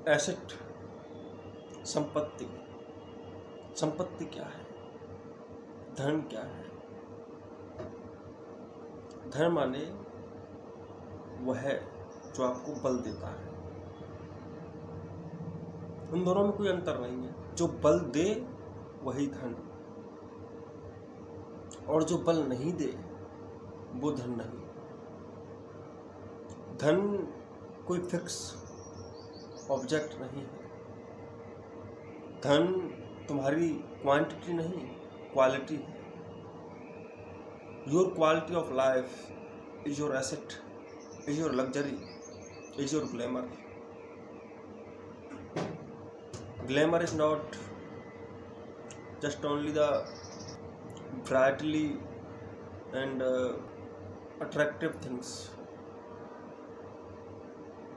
Asset, संपत्ति। संपत्ति क्या है? धन क्या है? धन माने वह है जो आपको बल देता है। उन दोनों में कोई अंतर नहीं है। जो बल दे वही धन, और जो बल नहीं दे वो धन नहीं। धन कोई फिक्स ऑब्जेक्ट नहीं है। धन तुम्हारी क्वांटिटी नहीं, क्वालिटी है। Your quality of life is your asset, is your luxury, is your glamour. Glamour is not just only the brightly and attractive things.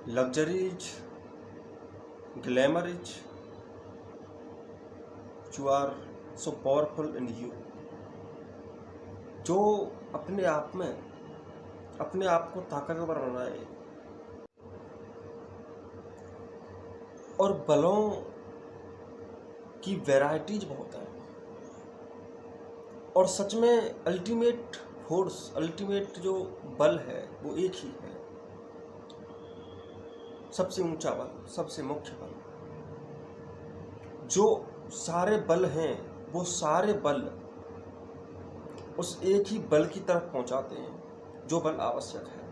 Luxury is, glamour is, you are so powerful in you. जो अपने आप में अपने आप को ताकतवर बनाए और बलों की वैरायटीज बहुत है, और सच में अल्टीमेट फोर्स, अल्टीमेट जो बल है वो एक ही है। सबसे ऊंचा बल, सबसे मुख्य बल। जो सारे बल हैं वो सारे बल उस एक ही बल की तरफ पहुंचाते हैं जो बल आवश्यक है।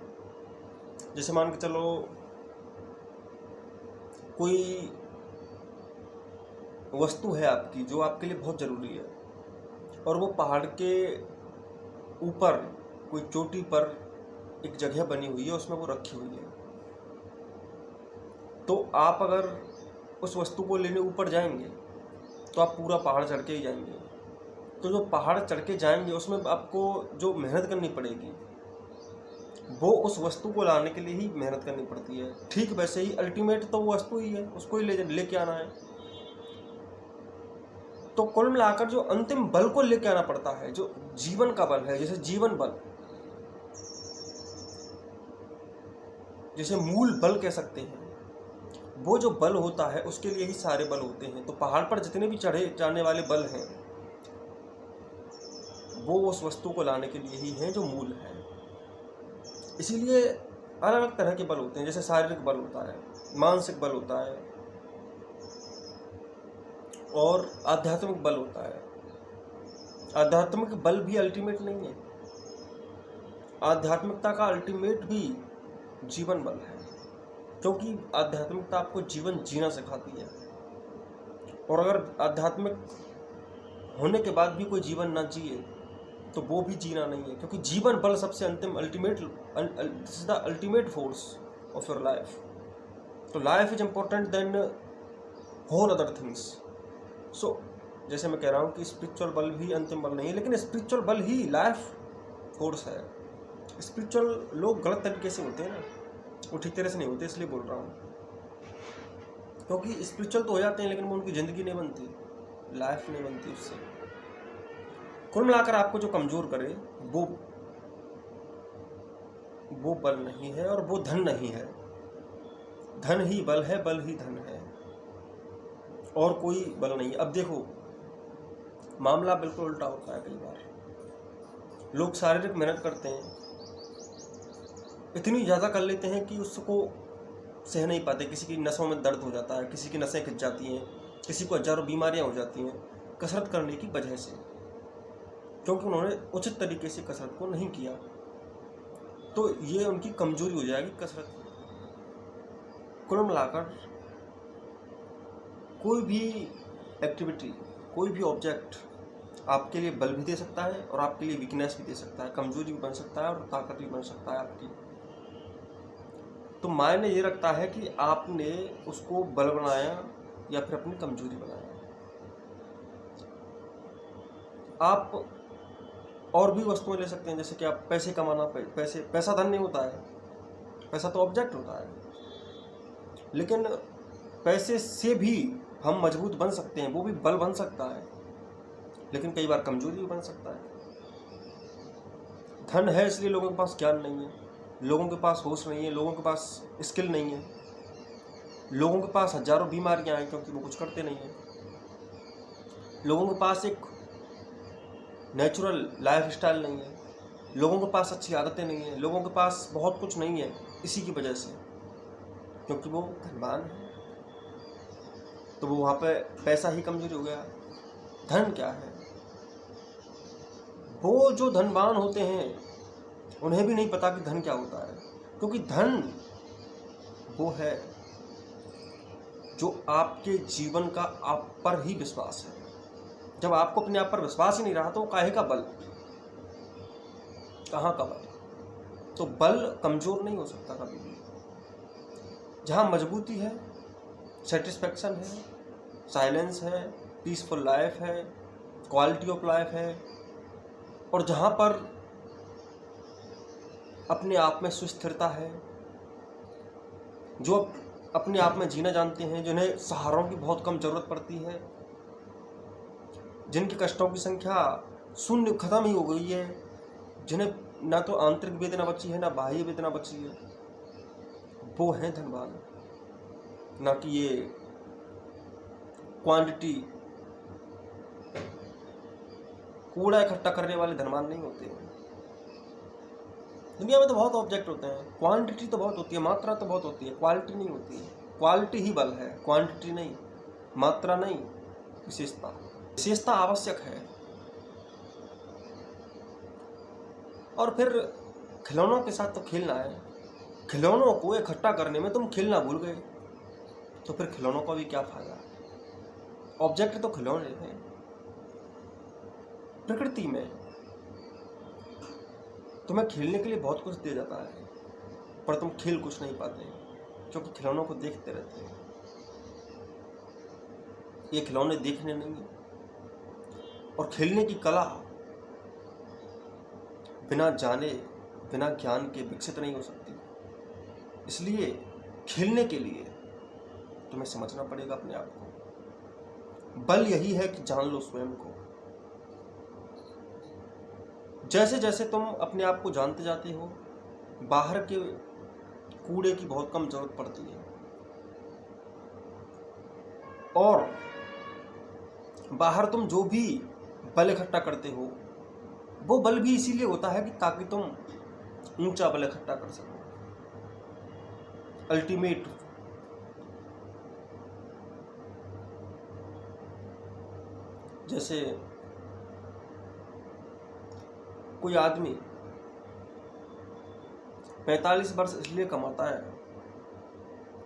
जैसे मान के चलो कोई वस्तु है आपकी जो आपके लिए बहुत ज़रूरी है, और वो पहाड़ के ऊपर कोई चोटी पर एक जगह बनी हुई है, उसमें वो रखी हुई है। तो आप अगर उस वस्तु को लेने ऊपर जाएंगे तो आप पूरा पहाड़ चढ़ के ही जाएंगे। तो जो पहाड़ चढ़ के जाएंगे उसमें आपको जो मेहनत करनी पड़ेगी वो उस वस्तु को लाने के लिए ही मेहनत करनी पड़ती है। ठीक वैसे ही अल्टीमेट तो वो वस्तु ही है, उसको ही लेके आना है। तो कुल मिलाकर जो अंतिम बल को लेके आना पड़ता है, जो जीवन का बल है, जैसे जीवन बल, जैसे मूल बल कह सकते हैं, वो जो बल होता है उसके लिए ही सारे बल होते हैं। तो पहाड़ पर जितने भी चढ़े जाने वाले बल हैं वो उस वस्तु को लाने के लिए ही हैं जो मूल है। इसीलिए अलग अलग तरह के बल होते हैं। जैसे शारीरिक बल होता है, मानसिक बल होता है, और आध्यात्मिक बल होता है। आध्यात्मिक बल भी अल्टीमेट नहीं है। आध्यात्मिकता का अल्टीमेट भी जीवन बल है, क्योंकि आध्यात्मिकता आपको जीवन जीना सिखाती है। और अगर आध्यात्मिक होने के बाद भी कोई जीवन ना जिए तो वो भी जीना नहीं है, क्योंकि जीवन बल सबसे अंतिम ultimate force of your life. तो life is important than whole other things. So जैसे मैं कह रहा हूँ कि स्पिरिचुअल बल भी अंतिम बल नहीं है, लेकिन स्पिरिचुअल बल ही लाइफ फोर्स है। स्पिरिचुअल लोग गलत तरीके से होते हैं ना, वो ठीक तरह से नहीं होते, इसलिए बोल रहा हूँ। क्योंकि स्पिरिचुअल तो हो जाते हैं लेकिन वो उनकी ज़िंदगी नहीं बनती, लाइफ नहीं बनती उससे। कुल मिलाकर आपको जो कमज़ोर करे वो बल नहीं है और वो धन नहीं है। धन ही बल है, बल ही धन है, और कोई बल नहीं है। अब देखो मामला बिल्कुल उल्टा होता है। कई बार लोग शारीरिक मेहनत करते हैं, इतनी ज़्यादा कर लेते हैं कि उसको सह नहीं पाते। किसी की नसों में दर्द हो जाता है, किसी की नसें खिंच जाती हैं, किसी को हजारों बीमारियां हो जाती हैं कसरत करने की वजह से, क्योंकि उन्होंने उचित तरीके से कसरत को नहीं किया। तो ये उनकी कमजोरी हो जाएगी कसरत। कुल मिलाकर कोई भी एक्टिविटी, कोई भी ऑब्जेक्ट आपके लिए बल भी दे सकता है और आपके लिए वीकनेस भी दे सकता है, कमजोरी भी बन सकता है और ताकत भी बन सकता है आपकी। तो मायने ये रखता है कि आपने उसको बल बनाया या फिर अपनी कमजोरी बनाया। आप और भी वस्तुएं ले सकते हैं, जैसे कि आप पैसे कमाना, पैसा धन नहीं होता है, पैसा तो ऑब्जेक्ट होता है। लेकिन पैसे से भी हम मजबूत बन सकते हैं, वो भी बल बन सकता है, लेकिन कई बार कमजोरी भी बन सकता है। धन है इसलिए लोगों के पास ज्ञान नहीं है, लोगों के पास होश नहीं है, लोगों के पास स्किल नहीं है, लोगों के पास हजारों बीमारियां हैं क्योंकि वो कुछ करते नहीं हैं। लोगों के पास एक नेचुरल लाइफ स्टाइल नहीं है, लोगों के पास अच्छी आदतें नहीं है, लोगों के पास बहुत कुछ नहीं है, इसी की वजह से, क्योंकि वो धनवान है। तो वो वहाँ पे पैसा ही कमजोरी हो गया। धन क्या है? वो जो धनवान होते हैं उन्हें भी नहीं पता कि धन क्या होता है, क्योंकि धन वो है जो आपके जीवन का आप पर ही विश्वास है। जब आपको अपने आप पर विश्वास ही नहीं रहा तो काहे का बल, कहाँ का बल? तो बल कमजोर नहीं हो सकता कभी भी। जहाँ मजबूती है, सेटिस्फैक्शन है, साइलेंस है, पीसफुल लाइफ है, क्वालिटी ऑफ लाइफ है, और जहाँ पर अपने आप में सुस्थिरता है, जो अपने आप में जीना जानते हैं, जिन्हें सहारों की बहुत कम जरूरत पड़ती है, जिनके कष्टों की संख्या शून्य खत्म ही हो गई है, जिन्हें ना तो आंतरिक वेदना बची है ना बाह्य वेदना बची है, वो हैं धनवान। ना कि ये क्वांटिटी कूड़ा इकट्ठा करने वाले धनवान नहीं होते हैं। दुनिया में तो बहुत ऑब्जेक्ट होते हैं, क्वांटिटी तो बहुत होती है, मात्रा तो बहुत होती है, क्वालिटी नहीं होती है। क्वालिटी ही बल है, क्वांटिटी नहीं, मात्रा नहीं, विशेषता। विशेषता आवश्यक है। और फिर खिलौनों के साथ तो खेलना है। खिलौनों को इकट्ठा करने में तुम खेलना भूल गए, तो फिर खिलौनों का भी क्या फायदा? ऑब्जेक्ट तो खिलौने हैं। प्रकृति में तुम्हें खेलने के लिए बहुत कुछ दिया जाता है, पर तुम खेल कुछ नहीं पाते क्योंकि खिलौनों को देखते रहते हैं। ये खिलौने देखने नहीं है। और खेलने की कला बिना जाने, बिना ज्ञान के विकसित नहीं हो सकती। इसलिए खेलने के लिए तुम्हें समझना पड़ेगा अपने आप को। बल यही है कि जान लो स्वयं को। जैसे जैसे तुम अपने आप को जानते जाते हो, बाहर के कूड़े की बहुत कम जरूरत पड़ती है। और बाहर तुम जो भी बल इकट्ठा करते हो, वो बल भी इसीलिए होता है कि ताकि तुम ऊंचा बल इकट्ठा कर सको। अल्टीमेट जैसे कोई आदमी 45 वर्ष इसलिए कमाता है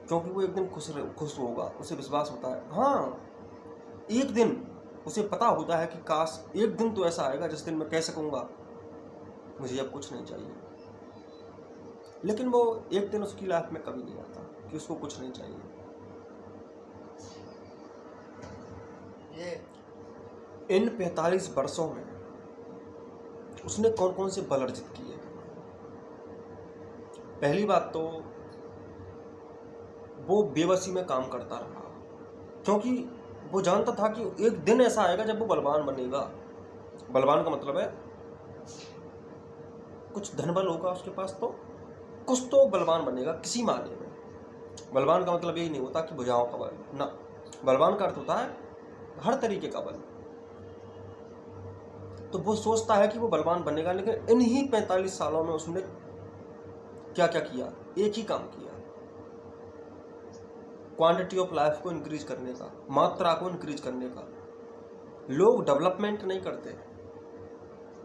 क्योंकि वो एक दिन खुश होगा, उसे विश्वास होता है। हाँ, एक दिन उसे पता होता है कि काश एक दिन तो ऐसा आएगा जिस दिन मैं कह सकूंगा मुझे अब कुछ नहीं चाहिए। लेकिन वो एक दिन उसकी लाइफ में कभी नहीं आता कि उसको कुछ नहीं चाहिए। इन 45 वर्षों में उसने कौन कौन से बल अर्जित किए? पहली बात तो वो बेबसी में काम करता रहा, क्योंकि वो जानता था कि एक दिन ऐसा आएगा जब वो बलवान बनेगा। बलवान का मतलब है कुछ धन बल होगा उसके पास, तो कुछ तो बलवान बनेगा किसी मायने में। बलवान का मतलब यही नहीं होता कि भुजाओं का बल, ना। बलवान का अर्थ होता है हर तरीके का बल। तो वो सोचता है कि वो बलवान बनेगा, लेकिन इन्हीं 45 सालों में उसने क्या क्या किया? एक ही काम किया, क्वांटिटी ऑफ लाइफ को इंक्रीज करने का, मात्रा को इंक्रीज करने का। लोग डेवलपमेंट नहीं करते,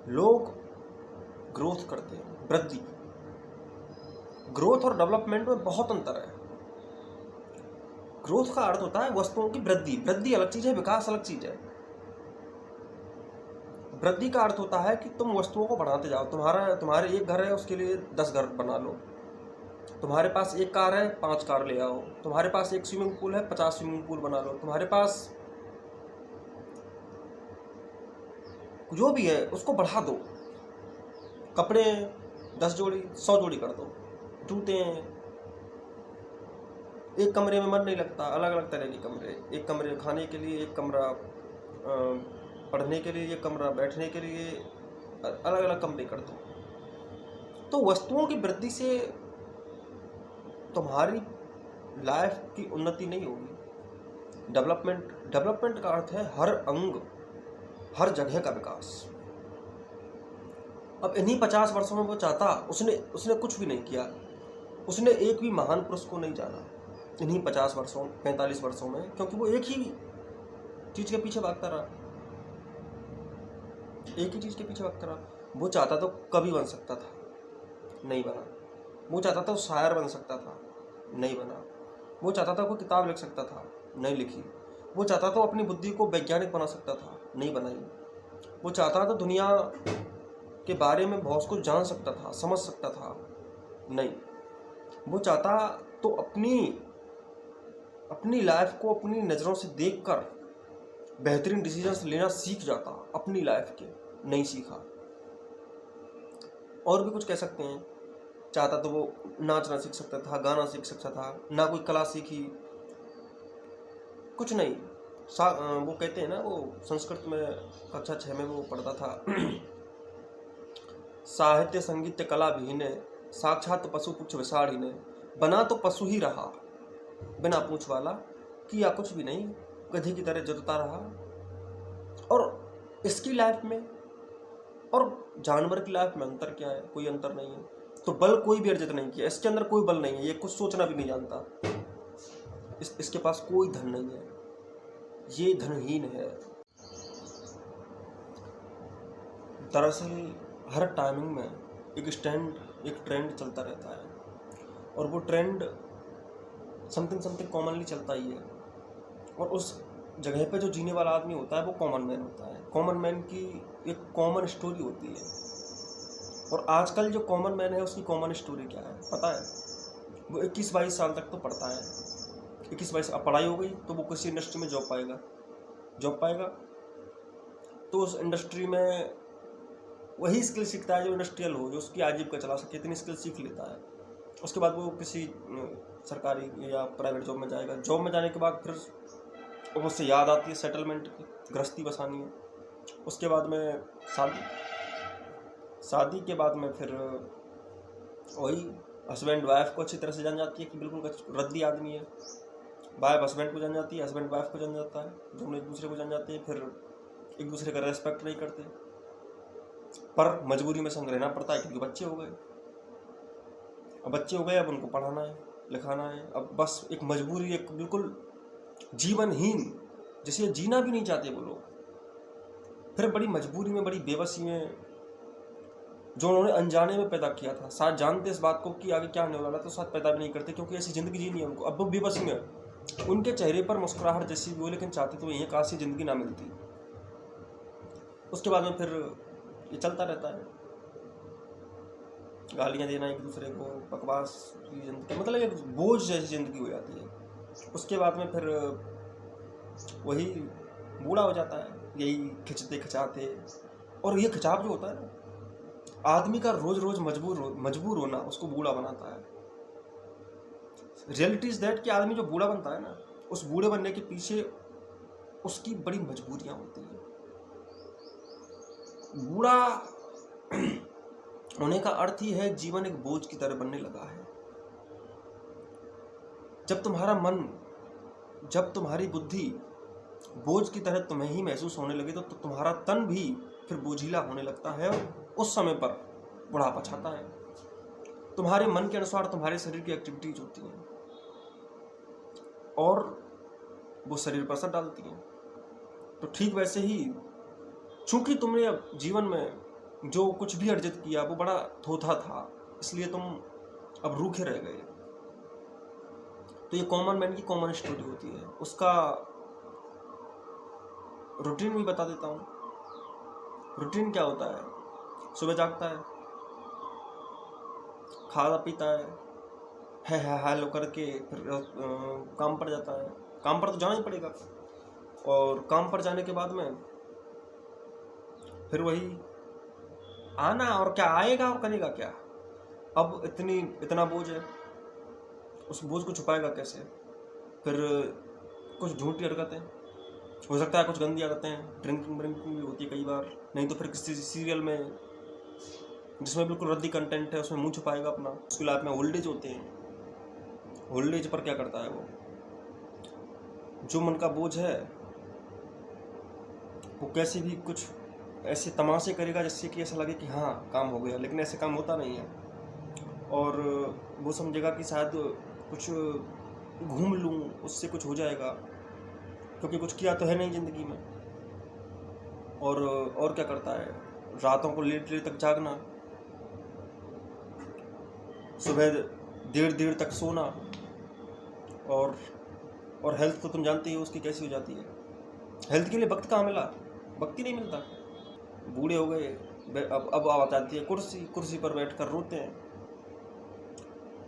लोग ग्रोथ करते हैं, वृद्धि। ग्रोथ और डेवलपमेंट में बहुत अंतर है। ग्रोथ का अर्थ होता है वस्तुओं की वृद्धि। वृद्धि अलग चीज है, विकास अलग चीज है। वृद्धि का अर्थ होता है कि तुम वस्तुओं को बढ़ाते जाओ। तुम्हारे एक घर है, उसके लिए 10 घर बना लो। तुम्हारे पास एक कार है, 5 कार ले आओ। तुम्हारे पास एक स्विमिंग पूल है, 50 स्विमिंग पूल बना लो। तुम्हारे पास जो भी है उसको बढ़ा दो। कपड़े 10 जोड़ी 100 जोड़ी कर दो। जूते हैं, एक कमरे में मन नहीं लगता, अलग अलग तरह के कमरे। एक कमरे खाने के लिए, एक कमरा पढ़ने के लिए, एक कमरा बैठने के लिए, अलग अलग कमरे कर दो। तो वस्तुओं की वृद्धि से तुम्हारी लाइफ की उन्नति नहीं होगी। डेवलपमेंट का अर्थ है हर अंग, हर जगह का विकास। अब इन्हीं 50 वर्षों में वो चाहता, उसने कुछ भी नहीं किया, उसने एक भी महान पुरुष को नहीं जाना इन्हीं 50 वर्षों 45 वर्षों में, क्योंकि वो एक ही चीज के पीछे भागता रहा, एक ही चीज के पीछे भागता रहा। वो चाहता तो कवि बन सकता था, नहीं बना। वो चाहता था शायर बन सकता था, नहीं बना। वो चाहता था कोई किताब लिख सकता था, नहीं लिखी। वो चाहता तो अपनी बुद्धि को वैज्ञानिक बना सकता था, नहीं बनाई। वो चाहता तो दुनिया के बारे में बहुत कुछ जान सकता था, समझ सकता था, नहीं। वो चाहता तो अपनी लाइफ को अपनी नज़रों से देखकर बेहतरीन डिसीजंस लेना सीख जाता, अपनी लाइफ के, नहीं सीखा। और भी कुछ कह सकते हैं। चाहता तो वो नाचना सीख सकता था, गाना सीख सकता था, ना कोई कला सीखी, कुछ नहीं। वो कहते हैं ना, वो संस्कृत में कक्षा 6 में वो पढ़ता था साहित्य संगीत कला विहीने, साक्षात पशु पुच्छ विषाढ़ीने। बना तो पशु ही रहा, बिना पूंछ वाला, किया कुछ भी नहीं, गधे की तरह जुतता रहा। और इसकी लाइफ में और जानवर की लाइफ में अंतर क्या है? कोई अंतर नहीं है। तो बल कोई भी अर्जित नहीं किया, इसके अंदर कोई बल नहीं है, ये कुछ सोचना भी नहीं जानता, इसके पास कोई धन नहीं है, ये धनहीन है। दरअसल हर टाइमिंग में एक ट्रेंड चलता रहता है, और वो ट्रेंड समथिंग कॉमनली चलता ही है। और उस जगह पे जो जीने वाला आदमी होता है वो कॉमन मैन होता है। कॉमन मैन की एक कॉमन स्टोरी होती है, और आजकल जो कॉमन मैन है उसकी कॉमन स्टोरी क्या है पता है? वो 21-22 साल तक तो पढ़ता है, 21-22 अब पढ़ाई हो गई तो वो किसी इंडस्ट्री में जॉब पाएगा तो उस इंडस्ट्री में वही स्किल सीखता है जो इंडस्ट्रियल हो, जो उसकी आजीविका चला सके, इतनी स्किल सीख लेता है। उसके बाद वो किसी सरकारी या प्राइवेट जॉब में जाएगा। जॉब में जाने के बाद फिर उससे याद आती है सेटलमेंट की, गृहस्थी बसानी है। उसके बाद में शादी के बाद में फिर वही हस्बैंड वाइफ को अच्छी तरह से जान जाती है कि बिल्कुल रद्दी आदमी है। वाइफ हस्बैंड को जान जाती है, हस्बैंड वाइफ को जान जाता है, दोनों एक दूसरे को जान जाते हैं। फिर एक दूसरे का रेस्पेक्ट नहीं करते, पर मजबूरी में संग रहना पड़ता है क्योंकि बच्चे हो गए। अब उनको पढ़ाना है, लिखाना है। अब बस एक मजबूरी, एक बिल्कुल जीवनहीन, जिसे जीना भी नहीं चाहते वो लोग। फिर बड़ी मजबूरी में, बड़ी बेबसी में, जो उन्होंने अनजाने में पैदा किया था, शायद जानते इस बात को कि आगे क्या होने वाला, तो शायद पैदा भी नहीं करते क्योंकि ऐसी ज़िंदगी जीनी है उनको। अब वो बेबसी में, उनके चेहरे पर मुस्कुराहट जैसी भी हो, लेकिन चाहते तो यही काश ज़िंदगी ना मिलती। उसके बाद में फिर ये चलता रहता है, गालियाँ देना एक दूसरे को, बकवास की ज़िंदगी, मतलब एक बोझ जैसी ज़िंदगी हो जाती है। उसके बाद में फिर वही बूढ़ा हो जाता है, यही खिंचते खिंचाते। और ये खिंचाव जो होता है ना, आदमी का रोज रोज मजबूर होना उसको बूढ़ा बनाता है। रियलिटी इज दैट कि आदमी जो बूढ़ा बनता है ना, उस बूढ़े बनने के पीछे उसकी बड़ी मजबूरियां होती हैं। बूढ़ा होने का अर्थ ही है जीवन एक बोझ की तरह बनने लगा है। जब तुम्हारा मन, जब तुम्हारी बुद्धि बोझ की तरह तुम्हें ही महसूस होने लगे तो तुम्हारा तन भी फिर बोझिला होने लगता है, और उस समय पर बुढ़ापा छाता है। तुम्हारे मन के अनुसार तुम्हारे शरीर की एक्टिविटीज होती हैं और वो शरीर पर असर डालती हैं। तो ठीक वैसे ही, चूंकि तुमने अब जीवन में जो कुछ भी अर्जित किया वो बड़ा थोथा था, इसलिए तुम अब रूखे रह गए। तो ये कॉमन मैन की कॉमन स्टोरी होती है। उसका रूटीन भी बता देता हूँ। रूटीन क्या होता है? सुबह जागता है, खाता पीता है हेलो करके, फिर काम पर जाता है। काम पर तो जाना ही पड़ेगा, और काम पर जाने के बाद में फिर वही आना, और क्या आएगा और करेगा क्या? अब इतना बोझ है, उस बोझ को छुपाएगा कैसे? फिर कुछ झूठी हरकतें, हो सकता है कुछ गंदी आदतें, ड्रिंकिंग भी होती है कई बार, नहीं तो फिर किसी सीरियल में जिसमें बिल्कुल रद्दी कंटेंट है उसमें मुंह छुपाएगा अपना। उसकी लाइफ में ओल्ड एज होते हैं, ओल्ड एज पर क्या करता है वो, जो मन का बोझ है वो कैसे भी कुछ ऐसे तमाशे करेगा जिससे कि ऐसा लगे कि हाँ काम हो गया, लेकिन ऐसे काम होता नहीं है। और वो समझेगा कि शायद कुछ घूम लूँ उससे कुछ हो जाएगा, क्योंकि कुछ किया तो है नहीं ज़िंदगी में। और क्या करता है, रातों को लेट लेट तक जागना, सुबह देर देर तक सोना, और हेल्थ तो तुम जानते ही हो उसकी कैसी हो जाती है। हेल्थ के लिए वक्त कहाँ मिला, वक्त ही नहीं मिलता। बूढ़े हो गए, अब आवाज़ आती है कुर्सी पर बैठ कर रोते हैं।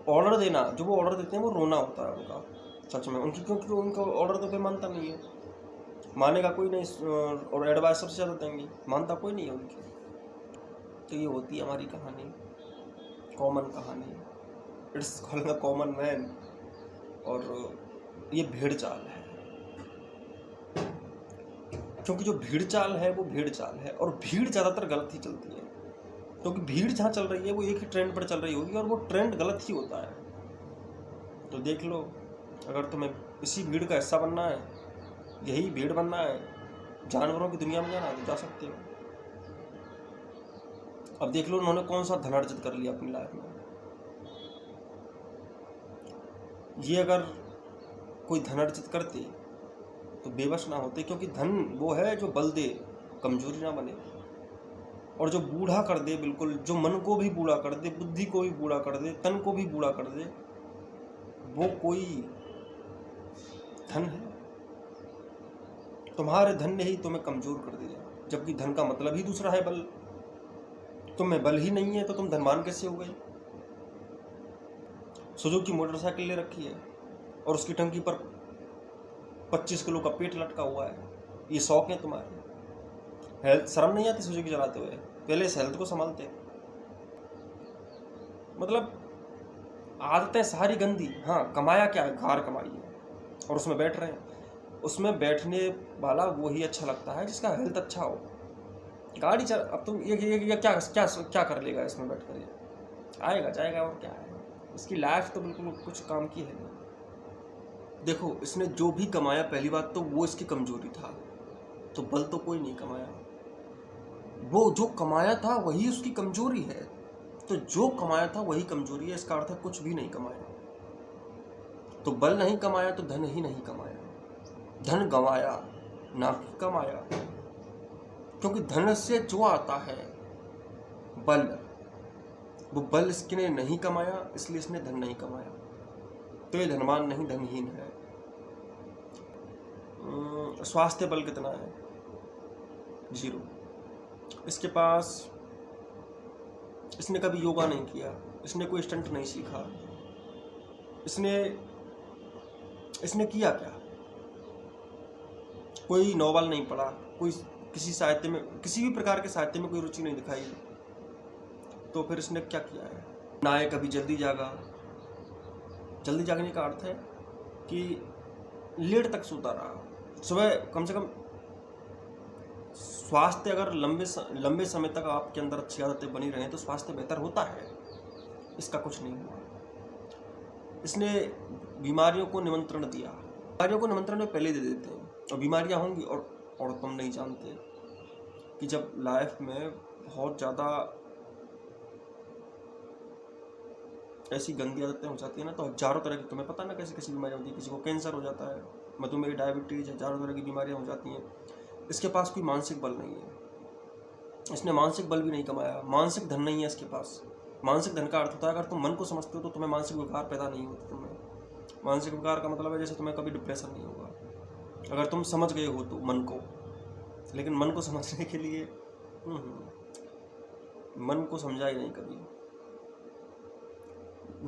ऑर्डर देना, जो वो ऑर्डर देते हैं वो रोना होता है उनका सच में, क्योंकि उनका ऑर्डर तो कोई मानता नहीं है, मानेगा कोई नहीं, और एडवाइस सबसे ज़्यादा देंगे, मानता कोई नहीं है उनकी। तो ये होती है हमारी कहानी, कॉमन कहानी, it's called the common man. और ये भेड़ चाल है, क्योंकि जो भीड़ चाल है वो भेड़ चाल है, और भीड़ ज़्यादातर गलत ही चलती है, क्योंकि भीड़ जहाँ चल रही है वो एक ही ट्रेंड पर चल रही होगी, और वो ट्रेंड गलत ही होता है। तो देख लो, अगर तुम्हें इसी भीड़ का हिस्सा बनना है, यही भीड़ बनना है, जानवरों की दुनिया में जाना है, तो जा सकते हो। अब देख लो उन्होंने कौन सा धन अर्जित कर लिया अपनी लाइफ में। ये अगर कोई धन अर्जित करते तो बेबस ना होते, क्योंकि धन वो है जो बल दे, कमजोरी ना बने, और जो बूढ़ा कर दे, बिल्कुल जो मन को भी बूढ़ा कर दे, बुद्धि को भी बूढ़ा कर दे, तन को भी बूढ़ा कर दे, वो कोई धन है। तुम्हारे धन ने ही तुम्हें कमजोर कर दिया, जबकि धन का मतलब ही दूसरा है, बल। तुम्हें बल ही नहीं है तो तुम धनवान कैसे हो गए। सुजुकी मोटरसाइकिल ले रखी है और उसकी टंकी पर 25 किलो का पेट लटका हुआ है, ये शौक है तुम्हारे। हेल्थ शर्म नहीं आती सुजुकी चलाते हुए, पहले इस हेल्थ को संभालते। मतलब आदतें सारी गंदी। हाँ, कमाया क्या है, कार कमाई है और उसमें बैठ रहे हैं। उसमें बैठने वाला वो ही अच्छा लगता है जिसका हेल्थ अच्छा हो। गाड़ी चल, अब तुम ये क्या क्या क्या कर लेगा इसमें बैठ कर, ये आएगा जाएगा और क्या है, इसकी लाइफ तो बिल्कुल कुछ काम की है नहीं। देखो, इसने जो भी कमाया, पहली बात तो वो इसकी कमजोरी था, तो बल तो कोई नहीं कमाया। वो जो कमाया था वही उसकी कमजोरी है, तो जो कमाया था वही कमजोरी है, इसका अर्थ है कुछ भी नहीं कमाया। तो बल नहीं कमाया तो धन ही नहीं कमाया, धन गंवाया ना कि कमाया। क्योंकि धन से जो आता है बल, वो बल इसने नहीं कमाया, इसलिए इसने धन नहीं कमाया, तो ये धनवान नहीं, धनहीन है। स्वास्थ्य बल कितना है? 0। इसके पास, इसने कभी योगा नहीं किया, इसने कोई स्टंट नहीं सीखा, इसने किया क्या? कोई नॉवल नहीं पढ़ा, कोई किसी साहित्य में, किसी भी प्रकार के साहित्य में कोई रुचि नहीं दिखाई, तो फिर इसने क्या किया है? ना ये कभी जल्दी जागा। जल्दी जागने का अर्थ है कि लेट तक सोता रहा। सुबह कम से कम स्वास्थ्य, अगर लंबे समय तक आपके अंदर अच्छी आदतें बनी रहें तो स्वास्थ्य बेहतर होता है। इसका कुछ नहीं हुआ। इसने बीमारियों को निमंत्रण दिया। बीमारियों को निमंत्रण में पहले दे देते हैं, और बीमारियां होंगी, और तुम नहीं जानते कि जब लाइफ में बहुत ज़्यादा ऐसी गंदी आदतें हो जाती है ना, तो हजारों तरह की, तुम्हें पता ना कैसी कैसी बीमारियां होती है। किसी को कैंसर हो जाता है, मधुमेह, डायबिटीज, हजारों तरह की बीमारियां हो जाती हैं। इसके पास कोई मानसिक बल नहीं है, इसने मानसिक बल भी नहीं कमाया, मानसिक धन नहीं है इसके पास। मानसिक धन का अर्थ होता है, अगर तुम मन को समझते हो तो तुम्हें मानसिक विकार पैदा नहीं होते। तुम्हें मानसिक विकार का मतलब है जैसे तुम्हें कभी डिप्रेशन नहीं होगा, अगर तुम समझ गए हो तो मन को। लेकिन मन को समझने के लिए मन को समझा ही नहीं कभी।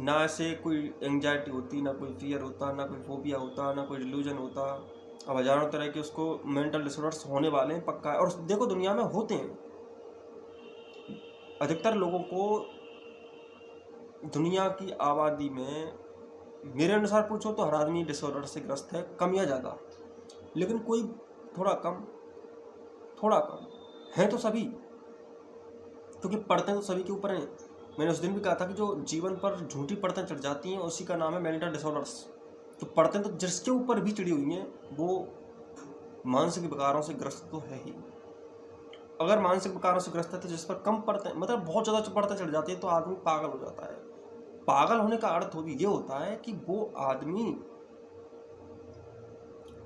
ना ऐसे कोई एंग्जाइटी होती, ना कोई फियर होता, ना कोई फोबिया होता, ना कोई डिल्यूजन होता। अब हजारों तरह के उसको मेंटल डिसऑर्डर्स होने वाले हैं, पक्का है। और देखो, दुनिया में होते हैं। अधिकतर लोगों को दुनिया की आबादी में, मेरे अनुसार पूछो तो हर आदमी डिसऑर्डर से ग्रस्त है, कम या ज़्यादा। लेकिन कोई थोड़ा कम हैं तो सभी, क्योंकि पढ़ते हैं तो सभी के ऊपर हैं। मैंने उस दिन भी कहा था कि जो जीवन पर झूठी परतें चढ़ जाती हैं उसी का नाम है मेंटल डिसऑर्डर्स। तो परतें तो जिसके ऊपर भी चढ़ी हुई हैं वो मानसिक विकारों से ग्रस्त तो है ही। अगर मानसिक विकारों से ग्रस्त है तो जिस पर कम परतें, मतलब बहुत ज़्यादा परतें चढ़ जाती है, तो आदमी पागल हो जाता है। पागल होने का अर्थ ये होता है कि वो आदमी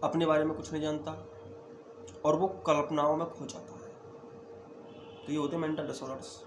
अपने बारे में कुछ नहीं जानता और वो कल्पनाओं में खो जाता है। तो ये होते हैं मेंटल डिसऑर्डर्स।